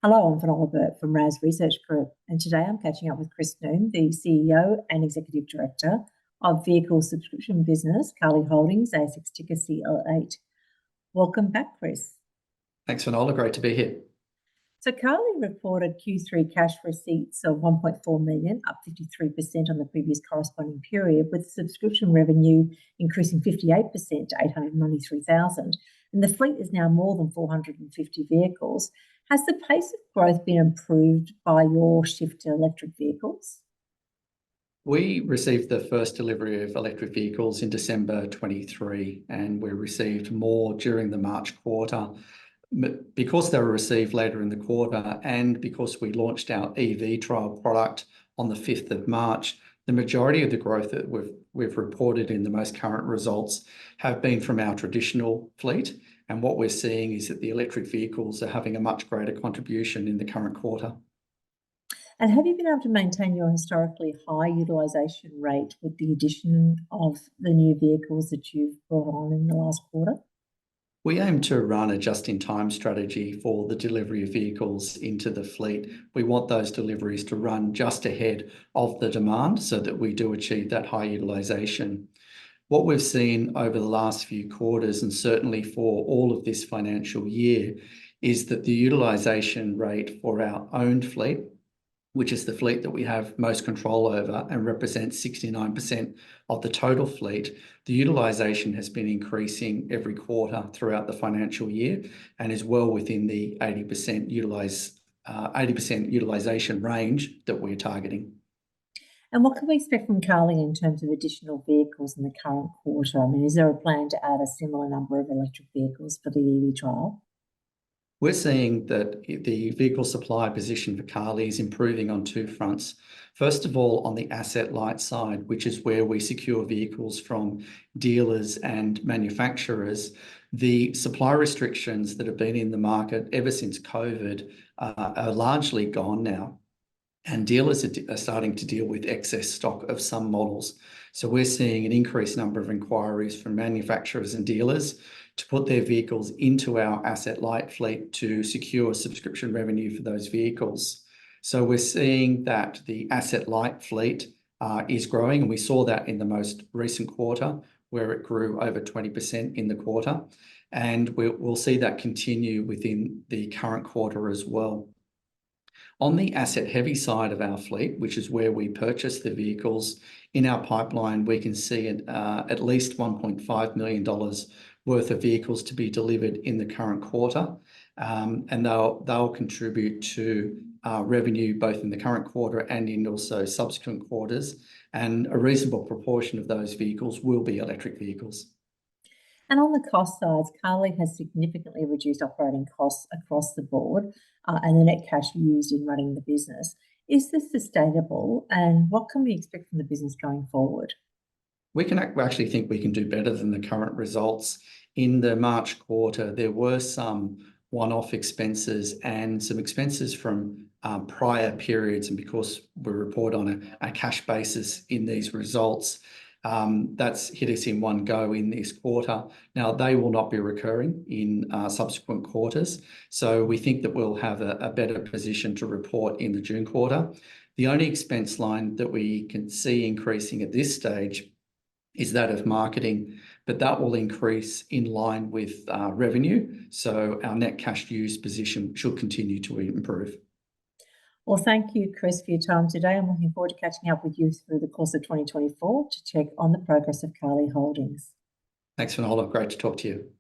Hello, I'm Finola Burke from RaaS Research Group, and today I'm catching up with Noone, the CEO and Executive Director of vehicle subscription business, Carly Holdings, ASX ticker CL8. Welcome back, Chris. Thanks, Finola. Great to be here. So Carly reported Q3 cash receipts of 1.4 million, up 53% on the previous corresponding period, with subscription revenue increasing 58% to 893,000. And the fleet is now more than 450 vehicles. Has the pace of growth been improved by your shift to electric vehicles? We received the first delivery of electric vehicles in December 23, and we received more during the March quarter. Because they were received later in the quarter and because we launched our EV trial product on the 5th of March, the majority of the growth that we've reported in the most current results have been from our traditional fleet. And what we're seeing is that the electric vehicles are having a much greater contribution in the current quarter. And have you been able to maintain your historically high utilisation rate with the addition of the new vehicles that you've brought on in the last quarter? We aim to run a just-in-time strategy for the delivery of vehicles into the fleet. We want those deliveries to run just ahead of the demand so that we do achieve that high utilisation. What we've seen over the last few quarters, and certainly for all of this financial year, is that the utilisation rate for our owned fleet, which is the fleet that we have most control over and represents 69% of the total fleet, the utilisation has been increasing every quarter throughout the financial year and is well within the 80% utilisation range that we're targeting. And what can we expect from Carly in terms of additional vehicles in the current quarter? I mean, is there a plan to add a similar number of electric vehicles for the EV trial? We're seeing that the vehicle supply position for Carly is improving on two fronts. First of all, on the asset light side, which is where we secure vehicles from dealers and manufacturers, the supply restrictions that have been in the market ever since COVID are largely gone now. And dealers are starting to deal with excess stock of some models. So we're seeing an increased number of inquiries from manufacturers and dealers to put their vehicles into our asset light fleet to secure subscription revenue for those vehicles. So we're seeing that the asset light fleet is growing, and we saw that in the most recent quarter where it grew over 20% in the quarter. And we'll see that continue within the current quarter as well. On the asset heavy side of our fleet, which is where we purchase the vehicles, in our pipeline, we can see at least $1.5 million worth of vehicles to be delivered in the current quarter. And they'll contribute to revenue both in the current quarter and in also subsequent quarters. And a reasonable proportion of those vehicles will be electric vehicles. And on the cost side, Carly has significantly reduced operating costs across the board and the net cash used in running the business. Is this sustainable, and what can we expect from the business going forward? We actually think we can do better than the current results. In the March quarter, there were some one-off expenses and some expenses from prior periods, and because we report on a cash basis in these results, that's hit us in one go in this quarter. Now, they will not be recurring in subsequent quarters, so we think that we'll have a better position to report in the June quarter. The only expense line that we can see increasing at this stage is that of marketing, but that will increase in line with revenue, so our net cash use position should continue to improve. Well, thank you, Chris, for your time today. I'm looking forward to catching up with you through the course of 2024 to check on the progress of Carly Holdings. Thanks, Finola. Great to talk to you.